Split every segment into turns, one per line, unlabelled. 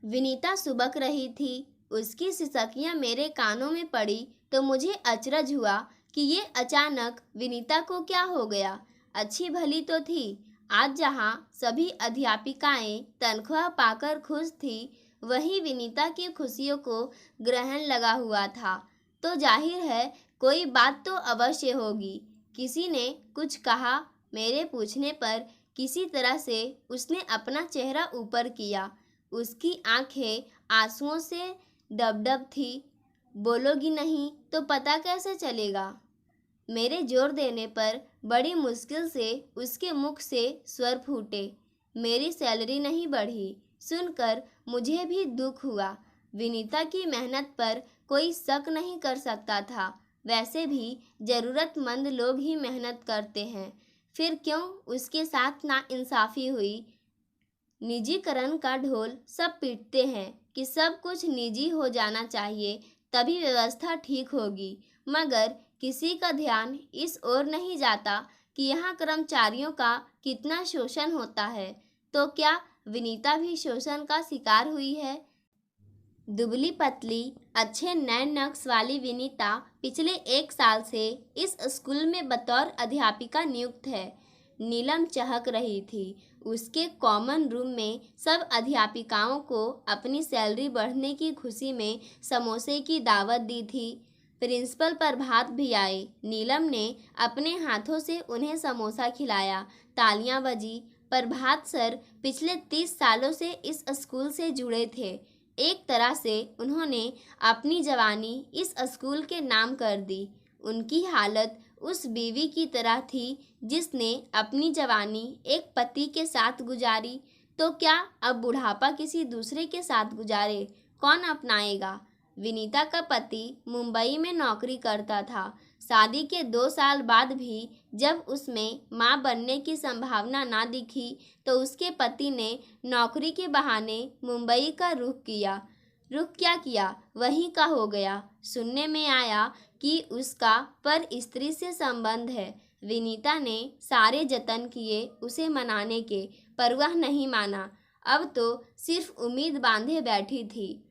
विनीता सुबक रही थी। उसकी सिसकियां मेरे कानों में पड़ी तो मुझे अचरज हुआ कि ये अचानक विनीता को क्या हो गया। अच्छी भली तो थी। आज जहां सभी अध्यापिकाएं तनख्वाह पाकर खुश थी, वहीं विनीता की खुशियों को ग्रहण लगा हुआ था। तो जाहिर है कोई बात तो अवश्य होगी। किसी ने कुछ कहा। मेरे पूछने पर किसी तरह से उसने अपना चेहरा ऊपर किया। उसकी आंखें आंसुओं से डब-डब थी। बोलोगी नहीं तो पता कैसे चलेगा? मेरे जोर देने पर बड़ी मुश्किल से उसके मुख से स्वर फूटे। मेरी सैलरी नहीं बढ़ी। सुनकर मुझे भी दुख हुआ। विनीता की मेहनत पर कोई शक नहीं कर सकता था। वैसे भी जरूरतमंद लोग ही मेहनत करते हैं। फिर क्यों उसके साथ नाइंसाफी हुई? निजीकरण का ढोल सब पीटते हैं कि सब कुछ निजी हो जाना चाहिए, तभी व्यवस्था ठीक होगी। मगर किसी का ध्यान इस ओर नहीं जाता कि यहाँ कर्मचारियों का कितना शोषण होता है। तो क्या विनीता भी शोषण का शिकार हुई है? दुबली पतली अच्छे नए नक्श वाली विनीता पिछले 1 साल से इस स्कूल में बतौर अध्यापिका नियुक्त है। नीलम चहक रही थी। उसके कॉमन रूम में सब अध्यापिकाओं को अपनी सैलरी बढ़ने की खुशी में समोसे की दावत दी थी। प्रिंसिपल प्रभात भी आए। नीलम ने अपने हाथों से उन्हें समोसा खिलाया। तालियां बजी। प्रभात सर पिछले 30 सालों से इस स्कूल से जुड़े थे। एक तरह से उन्होंने अपनी जवानी इस स्कूल के नाम कर दी। उनकी हालत उस बीवी की तरह थी जिसने अपनी जवानी एक पति के साथ गुजारी। तो क्या अब बुढ़ापा किसी दूसरे के साथ गुजारे? कौन अपनाएगा? विनीता का पति मुंबई में नौकरी करता था। शादी के 2 साल बाद भी जब उसमें मां बनने की संभावना ना दिखी तो उसके पति ने नौकरी के बहाने मुंबई का रुख किया। रुख क्या किया, वहीं का हो गया। सुनने में आया कि उसका पर स्त्री से संबंध है। विनीता ने सारे जतन किए उसे मनाने के, पर वह नहीं माना। अब तो सिर्फ उम्मीद बांधे बैठी थी।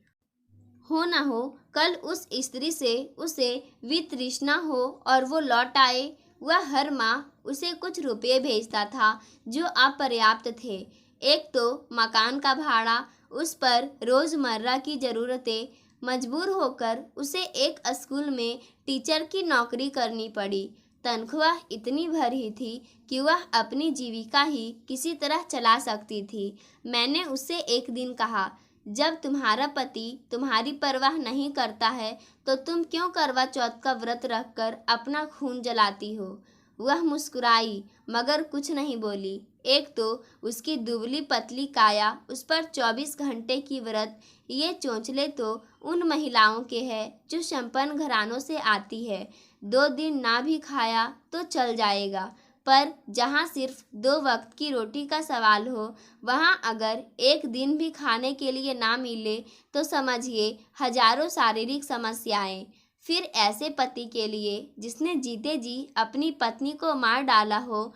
हो ना हो कल उस स्त्री से उसे वितृष्णा हो और वो लौट आए। वह हर माह उसे कुछ रुपये भेजता था जो अपर्याप्त थे। एक तो मकान का भाड़ा, उस पर रोजमर्रा की ज़रूरतें। मजबूर होकर उसे एक स्कूल में टीचर की नौकरी करनी पड़ी। तनख्वाह इतनी भरी थी कि वह अपनी जीविका ही किसी तरह चला सकती थी। मैंने उससे एक दिन कहा, जब तुम्हारा पति तुम्हारी परवाह नहीं करता है तो तुम क्यों करवा चौथ का व्रत रखकर अपना खून जलाती हो? वह मुस्कुराई मगर कुछ नहीं बोली। एक तो उसकी दुबली पतली काया, उस पर 24 घंटे की व्रत। ये चोंचले तो उन महिलाओं के हैं जो संपन्न घरानों से आती है। 2 दिन ना भी खाया तो चल जाएगा, पर जहाँ सिर्फ 2 वक्त की रोटी का सवाल हो, वहाँ अगर एक दिन भी खाने के लिए ना मिले तो समझिए हजारों शारीरिक समस्याएं। फिर ऐसे पति के लिए जिसने जीते जी अपनी पत्नी को मार डाला हो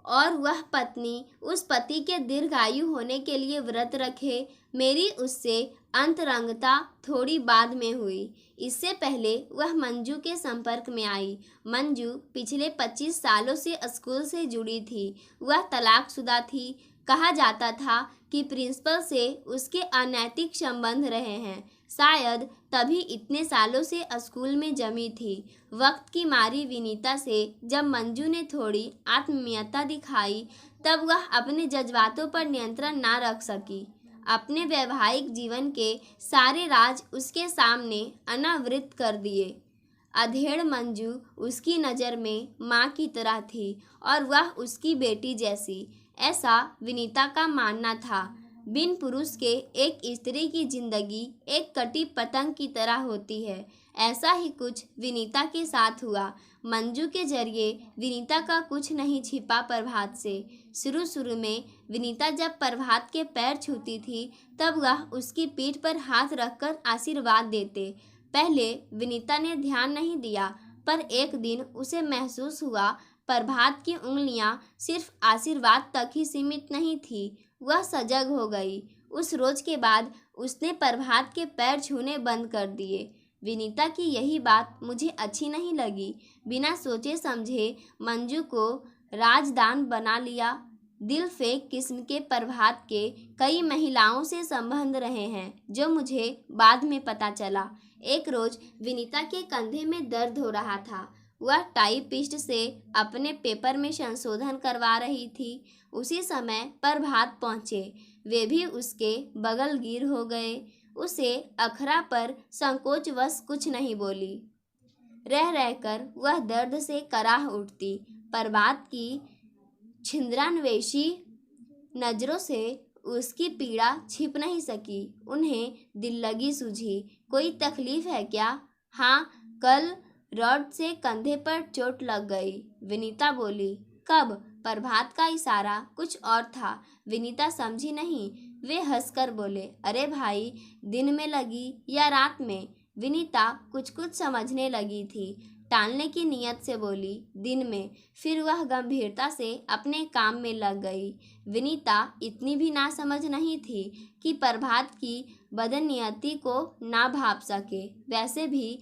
और वह पत्नी उस पति के दीर्घायु होने के लिए व्रत रखे। मेरी उससे अंतरंगता थोड़ी बाद में हुई। इससे पहले वह मंजू के संपर्क में आई। मंजू पिछले 25 सालों से स्कूल से जुड़ी थी। वह तलाकशुदा थी। कहा जाता था कि प्रिंसिपल से उसके अनैतिक संबंध रहे हैं। शायद तभी इतने सालों से स्कूल में जमी थी। वक्त की मारी विनीता से जब मंजू ने थोड़ी आत्मीयता दिखाई, तब वह अपने जज्बातों पर नियंत्रण ना रख सकी। अपने वैवाहिक जीवन के सारे राज उसके सामने अनावृत कर दिए। अधेड़ मंजू उसकी नज़र में माँ की तरह थी और वह उसकी बेटी जैसी, ऐसा विनीता का मानना था। बिन पुरुष के एक स्त्री की जिंदगी एक कटी पतंग की तरह होती है। ऐसा ही कुछ विनीता के साथ हुआ। मंजू के जरिए विनीता का कुछ नहीं छिपा प्रभात से। शुरू में विनीता जब प्रभात के पैर छूती थी तब वह उसकी पीठ पर हाथ रखकर आशीर्वाद देते। पहले विनीता ने ध्यान नहीं दिया, पर एक दिन उसे महसूस हुआ प्रभात की उंगलियां सिर्फ आशीर्वाद तक ही सीमित नहीं थी। वह सजग हो गई। उस रोज के बाद उसने प्रभात के पैर छूने बंद कर दिए। विनीता की यही बात मुझे अच्छी नहीं लगी। बिना सोचे समझे मंजू को राजदान बना लिया। दिल फेंक किस्म के प्रभात के कई महिलाओं से संबंध रहे हैं, जो मुझे बाद में पता चला। एक रोज विनीता के कंधे में दर्द हो रहा था। वह टाइपिस्ट से अपने पेपर में संशोधन करवा रही थी। उसी समय प्रभात पहुंचे। वे भी उसके बगल गिर हो गए। उसे अखरा पर संकोचवश कुछ नहीं बोली। रह रहकर वह दर्द से कराह उठती। प्रभात की छिंद्रान्वेषी नजरों से उसकी पीड़ा छिप नहीं सकी। उन्हें दिल लगी सूझी। कोई तकलीफ है क्या? हाँ, कल रॉड से कंधे पर चोट लग गई, विनीता बोली। कब? प्रभात का इशारा कुछ और था। विनीता समझी नहीं। वे हंसकर बोले, अरे भाई, दिन में लगी या रात में? विनीता कुछ कुछ समझने लगी थी। टालने की नियत से बोली, दिन में। फिर वह गंभीरता से अपने काम में लग गई। विनीता इतनी भी नासमझ नहीं थी कि प्रभात की बदनियति को ना भाप सके। वैसे भी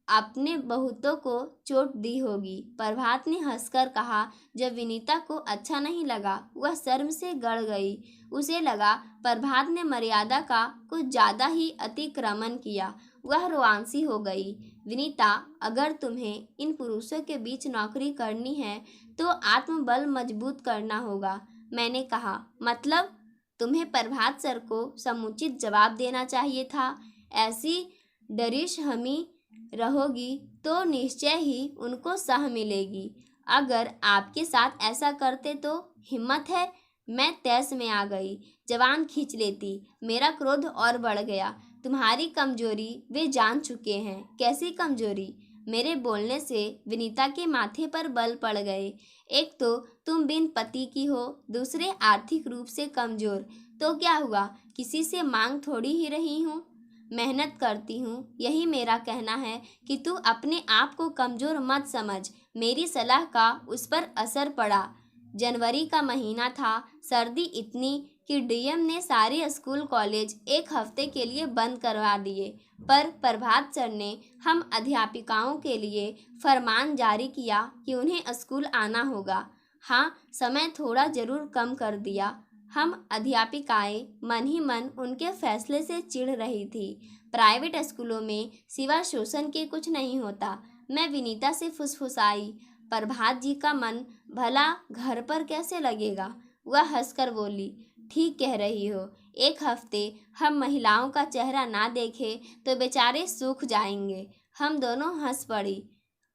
अपने बहुतों को चोट दी होगी। प्रभात ने हंसकर कहा। जब विनीता को अच्छा नहीं लगा, वह शर्म से गड़ गई। उसे लगा प्रभात ने मर्यादा का कुछ ज़्यादा ही अतिक्रमण किया। वह रोआंसी हो गई। विनीता, अगर तुम्हें इन पुरुषों के बीच नौकरी करनी है तो आत्मबल मजबूत करना होगा। मैंने कहा, मतलब? तुम्हें प्रभात सर को समुचित जवाब देना चाहिए था। ऐसी डरिश हमी रहोगी तो निश्चय ही उनको सह मिलेगी। अगर आपके साथ ऐसा करते तो? हिम्मत है? मैं तैस में आ गई। जवान खींच लेती। मेरा क्रोध और बढ़ गया। तुम्हारी कमजोरी वे जान चुके हैं। कैसी कमजोरी? मेरे बोलने से विनीता के माथे पर बल पड़ गए। एक तो तुम बिन पति की हो, दूसरे आर्थिक रूप से कमजोर। तो क्या हुआ? किसी से मांग थोड़ी ही रही हूँ। मेहनत करती हूँ। यही मेरा कहना है कि तू अपने आप को कमजोर मत समझ। मेरी सलाह का उस पर असर पड़ा। जनवरी का महीना था। सर्दी इतनी कि डीएम ने सारे स्कूल कॉलेज एक हफ्ते के लिए बंद करवा दिए। पर प्रभात सर ने हम अध्यापिकाओं के लिए फरमान जारी किया कि उन्हें स्कूल आना होगा। हाँ, समय थोड़ा जरूर कम कर दिया। हम अध्यापिकाएं मन ही मन उनके फैसले से चिढ़ रही थी। प्राइवेट स्कूलों में सिवा शोषण के कुछ नहीं होता। मैं विनीता से फुसफुसाई, प्रभात जी का मन भला घर पर कैसे लगेगा? वह हंसकर बोली, ठीक कह रही हो। एक हफ्ते हम महिलाओं का चेहरा ना देखे तो बेचारे सूख जाएंगे। हम दोनों हंस पड़ी।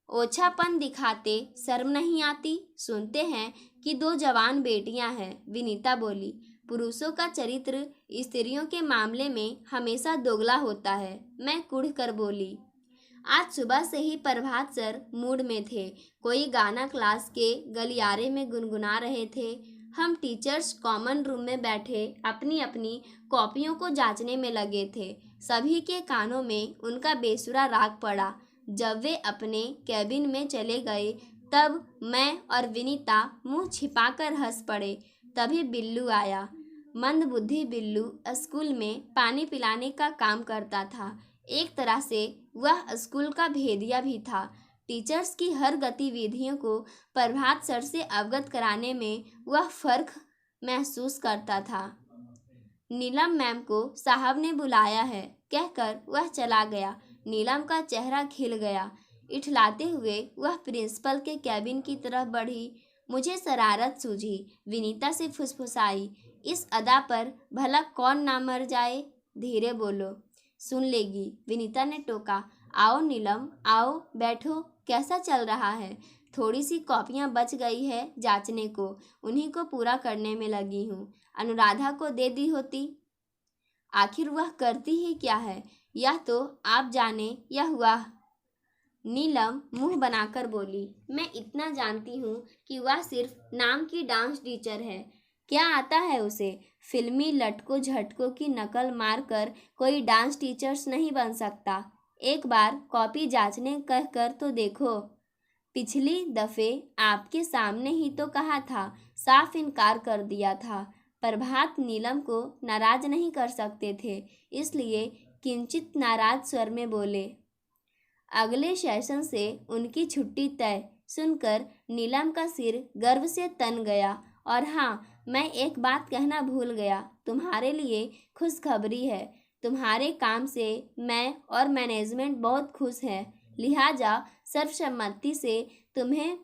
ओछापन दिखाते शर्म नहीं आती? सुनते हैं कि 2 जवान बेटियां हैं, विनीता बोली। पुरुषों का चरित्र स्त्रियों के मामले में हमेशा दोगला होता है, मैं कुढ़ कर बोली। आज सुबह से ही प्रभात सर मूड में थे। कोई गाना क्लास के गलियारे में गुनगुना रहे थे। हम टीचर्स कॉमन रूम में बैठे अपनी अपनी कॉपियों को जांचने में लगे थे। सभी के कानों में उनका बेसुरा राग पड़ा। जब वे अपने कैबिन में चले गए तब मैं और विनीता मुंह छिपाकर हंस पड़े। तभी बिल्लू आया। मंदबुद्धि बिल्लू स्कूल में पानी पिलाने का काम करता था। एक तरह से वह स्कूल का भेदिया भी था। टीचर्स की हर गतिविधियों को प्रभात सर से अवगत कराने में वह फर्क महसूस करता था। नीलम मैम को साहब ने बुलाया है, कहकर वह चला गया। नीलम का चेहरा खिल गया। इठलाते हुए वह प्रिंसिपल के कैबिन की तरफ बढ़ी। मुझे शरारत सूझी। विनीता से फुसफुसाई, इस अदा पर भला कौन ना मर जाए? धीरे बोलो, सुन लेगी, विनीता ने टोका। आओ नीलम, आओ बैठो। कैसा चल रहा है? थोड़ी सी कॉपियाँ बच गई है जांचने को, उन्हीं को पूरा करने में लगी हूँ। अनुराधा को दे दी होती। आखिर वह करती ही क्या है, यह तो आप जाने। यह हुआ। नीलम मुंह बनाकर बोली, मैं इतना जानती हूँ कि वह सिर्फ नाम की डांस टीचर है। क्या आता है उसे? फिल्मी लटकों झटकों की नकल मारकर कोई डांस टीचर्स नहीं बन सकता। एक बार कॉपी जांचने कहकर तो देखो। पिछली दफे आपके सामने ही तो कहा था, साफ इनकार कर दिया था। प्रभात नीलम को नाराज नहीं कर सकते थे, इसलिए किंचित नाराज स्वर में बोले। अगले सेशन से उनकी छुट्टी तय सुनकर नीलम का सिर गर्व से तन गया। और हाँ, मैं एक बात कहना भूल गया, तुम्हारे लिए खुशखबरी है। तुम्हारे काम से मैं और मैनेजमेंट बहुत खुश है, लिहाजा सर्वसम्मति से तुम्हें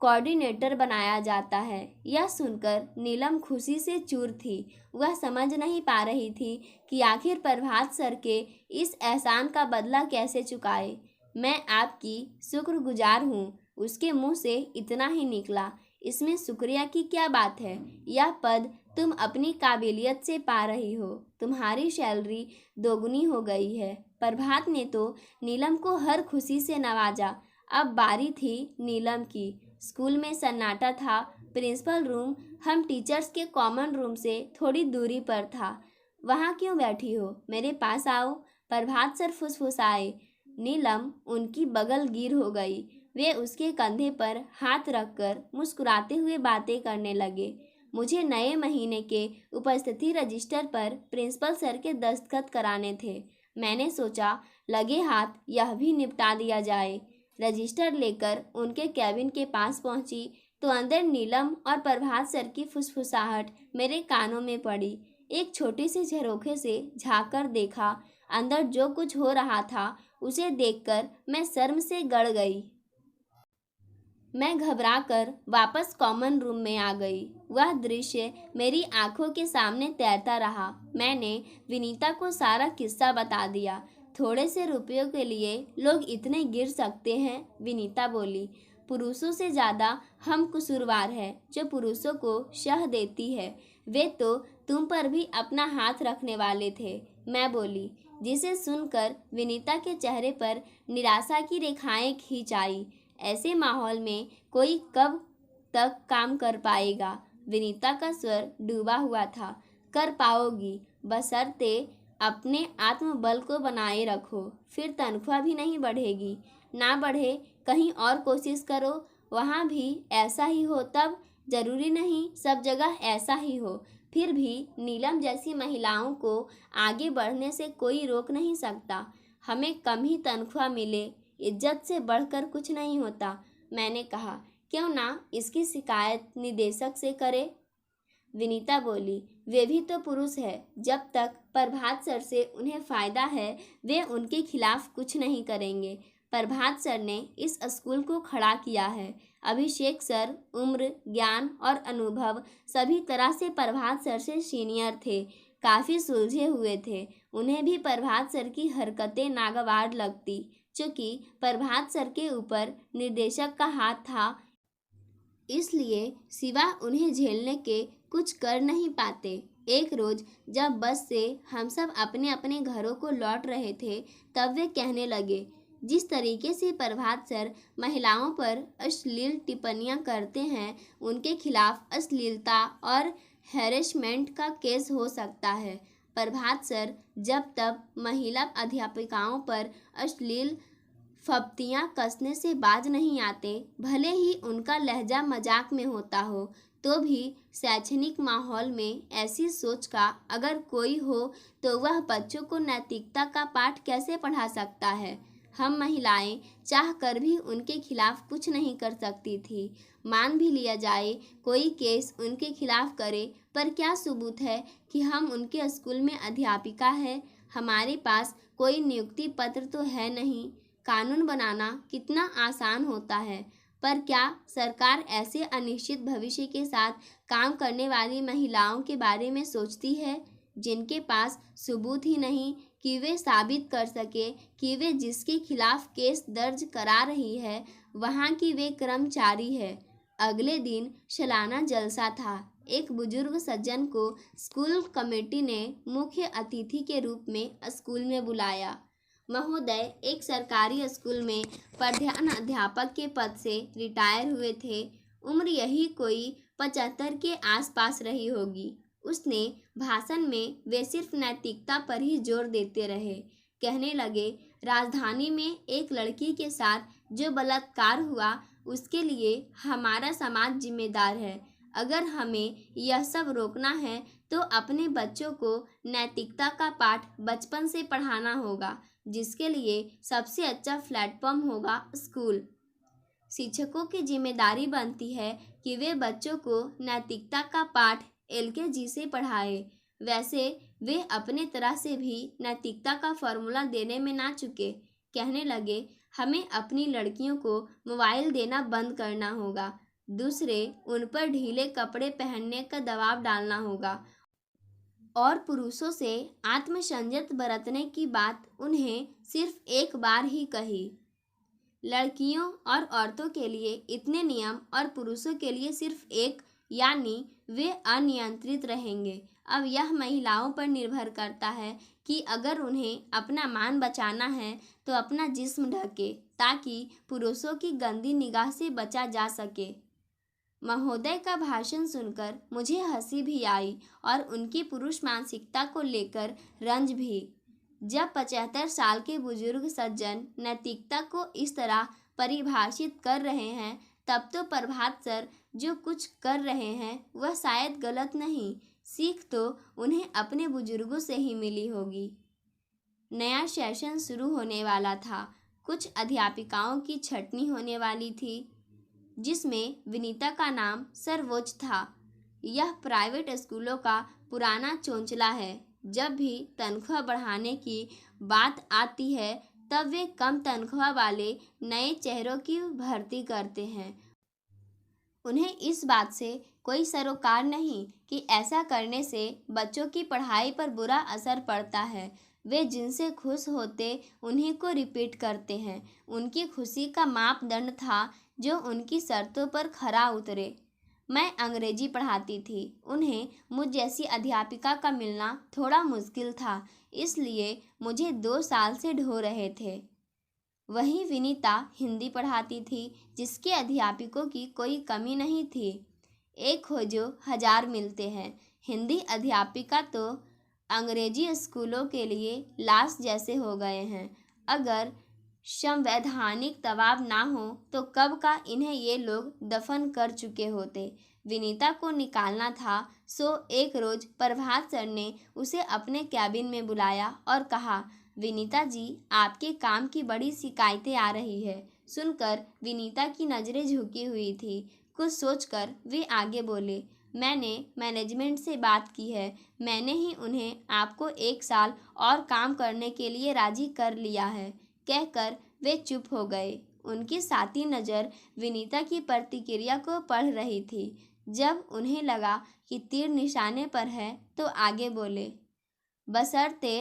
कोऑर्डिनेटर बनाया जाता है। यह सुनकर नीलम खुशी से चूर थी। वह समझ नहीं पा रही थी कि आखिर प्रभात सर के इस एहसान का बदला कैसे चुकाए। मैं आपकी शुक्रगुजार हूँ, उसके मुंह से इतना ही निकला। इसमें शुक्रिया की क्या बात है? यह पद तुम अपनी काबिलियत से पा रही हो। तुम्हारी सैलरी दोगुनी हो गई है। प्रभात ने तो नीलम को हर खुशी से नवाजा। अब बारी थी नीलम की। स्कूल में सन्नाटा था। प्रिंसिपल रूम हम टीचर्स के कॉमन रूम से थोड़ी दूरी पर था। वहाँ क्यों बैठी हो? मेरे पास आओ, प्रभात सर फुसफुसाए। नीलम उनकी बगल गिर हो गई। वे उसके कंधे पर हाथ रखकर मुस्कुराते हुए बातें करने लगे। मुझे नए महीने के उपस्थिति रजिस्टर पर प्रिंसिपल सर के दस्तखत कराने थे। मैंने सोचा लगे हाथ यह भी निपटा दिया जाए। रजिस्टर लेकर उनके कैबिन के पास पहुंची तो अंदर नीलम और प्रभात सर की फुसफुसाहट मेरे कानों में पड़ी। एक छोटे से झरोखे से झाँक कर देखा। अंदर जो कुछ हो रहा था उसे देखकर मैं शर्म से गड़ गई। मैं घबराकर वापस कॉमन रूम में आ गई। वह दृश्य मेरी आंखों के सामने तैरता रहा। मैंने विनीता को सारा किस्सा बता दिया। थोड़े से रुपयों के लिए लोग इतने गिर सकते हैं, विनीता बोली। पुरुषों से ज़्यादा हम कसूरवार हैं जो पुरुषों को शह देती है। वे तो तुम पर भी अपना हाथ रखने वाले थे, मैं बोली, जिसे सुनकर विनीता के चेहरे पर निराशा की रेखाएं खींच आई। ऐसे माहौल में कोई कब तक काम कर पाएगा? विनीता का स्वर डूबा हुआ था। कर पाओगी, बशर्ते अपने आत्मबल को बनाए रखो। फिर तनख्वाह भी नहीं बढ़ेगी। ना बढ़े, कहीं और कोशिश करो, वहाँ भी ऐसा ही हो। तब जरूरी नहीं सब जगह ऐसा ही हो। फिर भी नीलम जैसी महिलाओं को आगे बढ़ने से कोई रोक नहीं सकता। हमें कम ही तनख्वाह मिले, इज्जत से बढ़कर कुछ नहीं होता। मैंने कहा, क्यों ना इसकी शिकायत निदेशक से करे? विनीता बोली, वे भी तो पुरुष है। जब तक प्रभात सर से उन्हें फ़ायदा है वे उनके खिलाफ कुछ नहीं करेंगे। प्रभात सर ने इस स्कूल को खड़ा किया है। अभिषेक सर उम्र, ज्ञान और अनुभव सभी तरह से प्रभात सर से सीनियर थे, काफ़ी सुलझे हुए थे। उन्हें भी प्रभात सर की हरकतें नागवार लगती। चूँकि प्रभात सर के ऊपर निर्देशक का हाथ था, इसलिए सिवा उन्हें झेलने के कुछ कर नहीं पाते। एक रोज़ जब बस से हम सब अपने अपने घरों को लौट रहे थे तब वे कहने लगे, जिस तरीके से प्रभात सर महिलाओं पर अश्लील टिप्पणियां करते हैं उनके खिलाफ अश्लीलता और हैरेसमेंट का केस हो सकता है। प्रभात सर जब तब महिला अध्यापिकाओं पर अश्लील फप्तियाँ कसने से बाज नहीं आते, भले ही उनका लहजा मजाक में होता हो, तो भी शैक्षणिक माहौल में ऐसी सोच का अगर कोई हो तो वह बच्चों को नैतिकता का पाठ कैसे पढ़ा सकता है। हम महिलाएं चाह कर भी उनके खिलाफ कुछ नहीं कर सकती थी। मान भी लिया जाए कोई केस उनके खिलाफ करे, पर क्या सबूत है कि हम उनके स्कूल में अध्यापिका है? हमारे पास कोई नियुक्ति पत्र तो है नहीं। कानून बनाना कितना आसान होता है, पर क्या सरकार ऐसे अनिश्चित भविष्य के साथ काम करने वाली महिलाओं के बारे में सोचती है जिनके पास सबूत ही नहीं कि वे साबित कर सके कि वे जिसके खिलाफ केस दर्ज करा रही है वहाँ की वे कर्मचारी है। अगले दिन सालाना जलसा था। एक बुजुर्ग सज्जन को स्कूल कमेटी ने मुख्य अतिथि के रूप में स्कूल में बुलाया। महोदय एक सरकारी स्कूल में प्रधान अध्यापक के पद से रिटायर हुए थे। उम्र यही कोई 75 के आसपास रही होगी। उसने भाषण में वे सिर्फ नैतिकता पर ही जोर देते रहे। कहने लगे, राजधानी में एक लड़की के साथ जो बलात्कार हुआ उसके लिए हमारा समाज जिम्मेदार है। अगर हमें यह सब रोकना है तो अपने बच्चों को नैतिकता का पाठ बचपन से पढ़ाना होगा, जिसके लिए सबसे अच्छा प्लेटफॉर्म होगा स्कूल। शिक्षकों की जिम्मेदारी बनती है कि वे बच्चों को नैतिकता का पाठ एलकेजी से पढ़ाए। वैसे वे अपने तरह से भी नैतिकता का फॉर्मूला देने में ना चुके। कहने लगे, हमें अपनी लड़कियों को मोबाइल देना बंद करना होगा। दूसरे, उन पर ढीले कपड़े पहनने का दबाव डालना होगा और पुरुषों से आत्मसंयत बरतने की बात उन्हें सिर्फ एक बार ही कही। लड़कियों और औरतों के लिए इतने नियम और पुरुषों के लिए सिर्फ एक, यानी वे अनियंत्रित रहेंगे। अब यह महिलाओं पर निर्भर करता है कि अगर उन्हें अपना मान बचाना है तो अपना जिस्म ढके, ताकि पुरुषों की गंदी निगाह से बचा जा सके। महोदय का भाषण सुनकर मुझे हंसी भी आई और उनकी पुरुष मानसिकता को लेकर रंज भी। जब 75 साल के बुजुर्ग सज्जन नैतिकता को इस तरह परिभाषित कर रहे हैं, तब तो प्रभात सर जो कुछ कर रहे हैं वह शायद गलत नहीं। सीख तो उन्हें अपने बुजुर्गों से ही मिली होगी। नया सेशन शुरू होने वाला था। कुछ अध्यापिकाओं की छटनी होने वाली थी, जिसमें विनीता का नाम सर्वोच्च था। यह प्राइवेट स्कूलों का पुराना चोंचला है। जब भी तनख्वाह बढ़ाने की बात आती है तब वे कम तनख्वाह वाले नए चेहरों की भर्ती करते हैं। उन्हें इस बात से कोई सरोकार नहीं कि ऐसा करने से बच्चों की पढ़ाई पर बुरा असर पड़ता है। वे जिनसे खुश होते उन्हीं को रिपीट करते हैं। उनकी खुशी का मापदंड था जो उनकी शर्तों पर खरा उतरे। मैं अंग्रेजी पढ़ाती थी। उन्हें मुझ जैसी अध्यापिका का मिलना थोड़ा मुश्किल था, इसलिए मुझे 2 साल से ढो रहे थे। वहीं विनीता हिंदी पढ़ाती थी, जिसके अध्यापकों की कोई कमी नहीं थी। एक खोजो 1000 मिलते हैं। हिंदी अध्यापिका तो अंग्रेजी स्कूलों के लिए लाश जैसे हो गए हैं। अगर संवैधानिक दबाव ना हो तो कब का इन्हें ये लोग दफन कर चुके होते। विनीता को निकालना था, सो एक रोज प्रभात सर ने उसे अपने कैबिन में बुलाया और कहा, विनीता जी, आपके काम की बड़ी शिकायतें आ रही है। सुनकर विनीता की नज़रें झुकी हुई थी। कुछ सोचकर वे आगे बोले, मैंने मैनेजमेंट से बात की है। मैंने ही उन्हें आपको 1 साल और काम करने के लिए राजी कर लिया है। कहकर वे चुप हो गए। उनकी साथी नज़र विनीता की प्रतिक्रिया को पढ़ रही थी। जब उन्हें लगा कि तीर निशाने पर है तो आगे बोले, बशर्ते।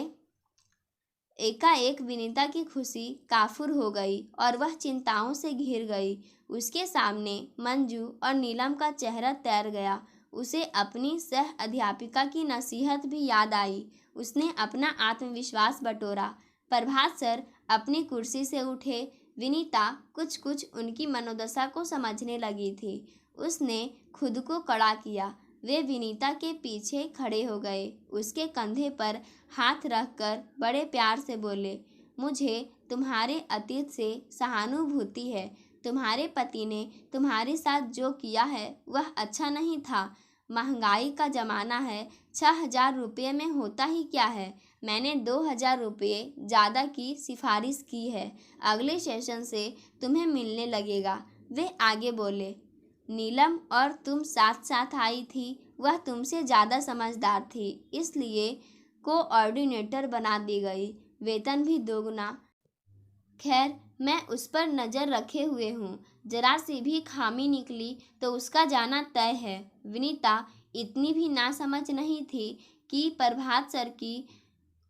एकाएक विनीता की खुशी काफुर हो गई और वह चिंताओं से घिर गई। उसके सामने मंजू और नीलम का चेहरा तैर गया। उसे अपनी सह अध्यापिका की नसीहत भी याद आई। उसने अपना आत्मविश्वास बटोरा। प्रभात सर अपनी कुर्सी से उठे। विनीता कुछ कुछ उनकी मनोदशा को समझने लगी थी। उसने खुद को कड़ा किया। वे विनीता के पीछे खड़े हो गए। उसके कंधे पर हाथ रखकर बड़े प्यार से बोले, मुझे तुम्हारे अतीत से सहानुभूति है। तुम्हारे पति ने तुम्हारे साथ जो किया है वह अच्छा नहीं था। महंगाई का ज़माना है। 6000 रुपये में होता ही क्या है। मैंने 2000 रुपये ज़्यादा की सिफारिश की है। अगले सेशन से तुम्हें मिलने लगेगा। वे आगे बोले, नीलम और तुम साथ साथ आई थी। वह तुमसे ज़्यादा समझदार थी, इसलिए कोऑर्डिनेटर बना दी गई। वेतन भी दोगुना। खैर, मैं उस पर नज़र रखे हुए हूँ। जरा सी भी खामी निकली तो उसका जाना तय है। विनीता इतनी भी नासमझ नहीं थी कि प्रभात सर की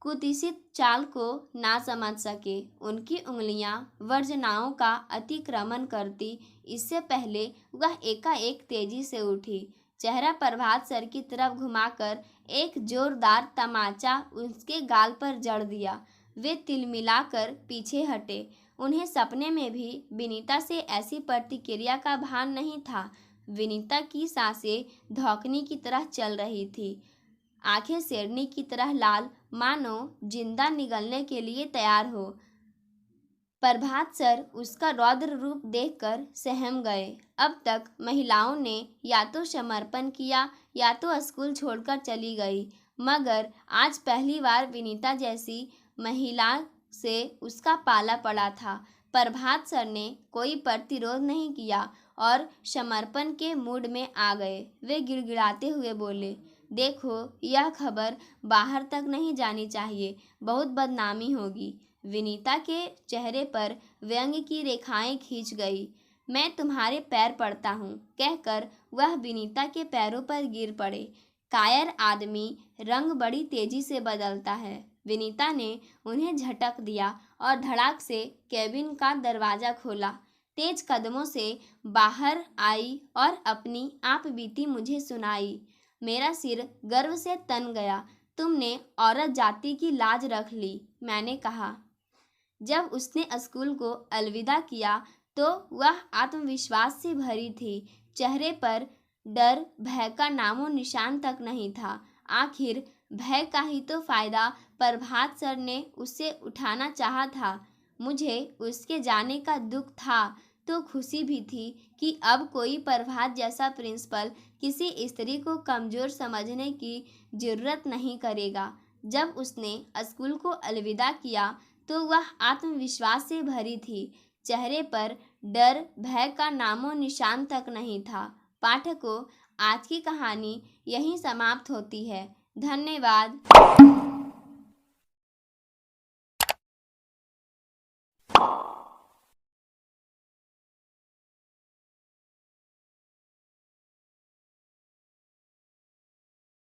कुत्सित चाल को ना समझ सके। उनकी उंगलियां वर्जनाओं का अतिक्रमण करती। इससे पहले वह एकाएक तेजी से उठी। चेहरा प्रभात सर की तरफ घुमाकर एक जोरदार तमाचा उसके गाल पर जड़ दिया। वे तिलमिलाकर पीछे हटे। उन्हें सपने में भी विनीता से ऐसी प्रतिक्रिया का भान नहीं था। विनीता की सांसें धौंकनी की तरह चल रही थी। आंखें शेरनी की तरह लाल, मानो जिंदा निगलने के लिए तैयार हो। प्रभात सर उसका रौद्र रूप देखकर सहम गए। अब तक महिलाओं ने या तो समर्पण किया या तो स्कूल छोड़कर चली गई, मगर आज पहली बार विनीता जैसी महिला से उसका पाला पड़ा था। प्रभात सर ने कोई प्रतिरोध नहीं किया और समर्पण के मूड में आ गए। वे गिड़गिड़ाते हुए बोले, देखो, यह खबर बाहर तक नहीं जानी चाहिए, बहुत बदनामी होगी। विनीता के चेहरे पर व्यंग की रेखाएं खींच गई। मैं तुम्हारे पैर पड़ता हूँ, कहकर वह विनीता के पैरों पर गिर पड़े। कायर आदमी रंग बड़ी तेजी से बदलता है। विनीता ने उन्हें झटक दिया और धड़ाक से केबिन का दरवाज़ा खोला। तेज कदमों से बाहर आई और अपनी आप बीती मुझे सुनाई। मेरा सिर गर्व से तन गया। तुमने औरत जाति की लाज रख ली, मैंने कहा। जब उसने स्कूल को अलविदा किया तो वह आत्मविश्वास से भरी थी। चेहरे पर डर भय का नामो निशान तक नहीं था। आखिर भय का ही तो फायदा प्रभात सर ने उससे उठाना चाहा था। मुझे उसके जाने का दुख था तो खुशी भी थी कि अब कोई प्रभात जैसा प्रिंसिपल किसी स्त्री को कमज़ोर समझने की जरूरत नहीं करेगा। जब उसने स्कूल को अलविदा किया तो वह आत्मविश्वास से भरी थी। चेहरे पर डर भय का नामो निशान तक नहीं था। पाठकों, आज की कहानी यहीं समाप्त होती है। धन्यवाद।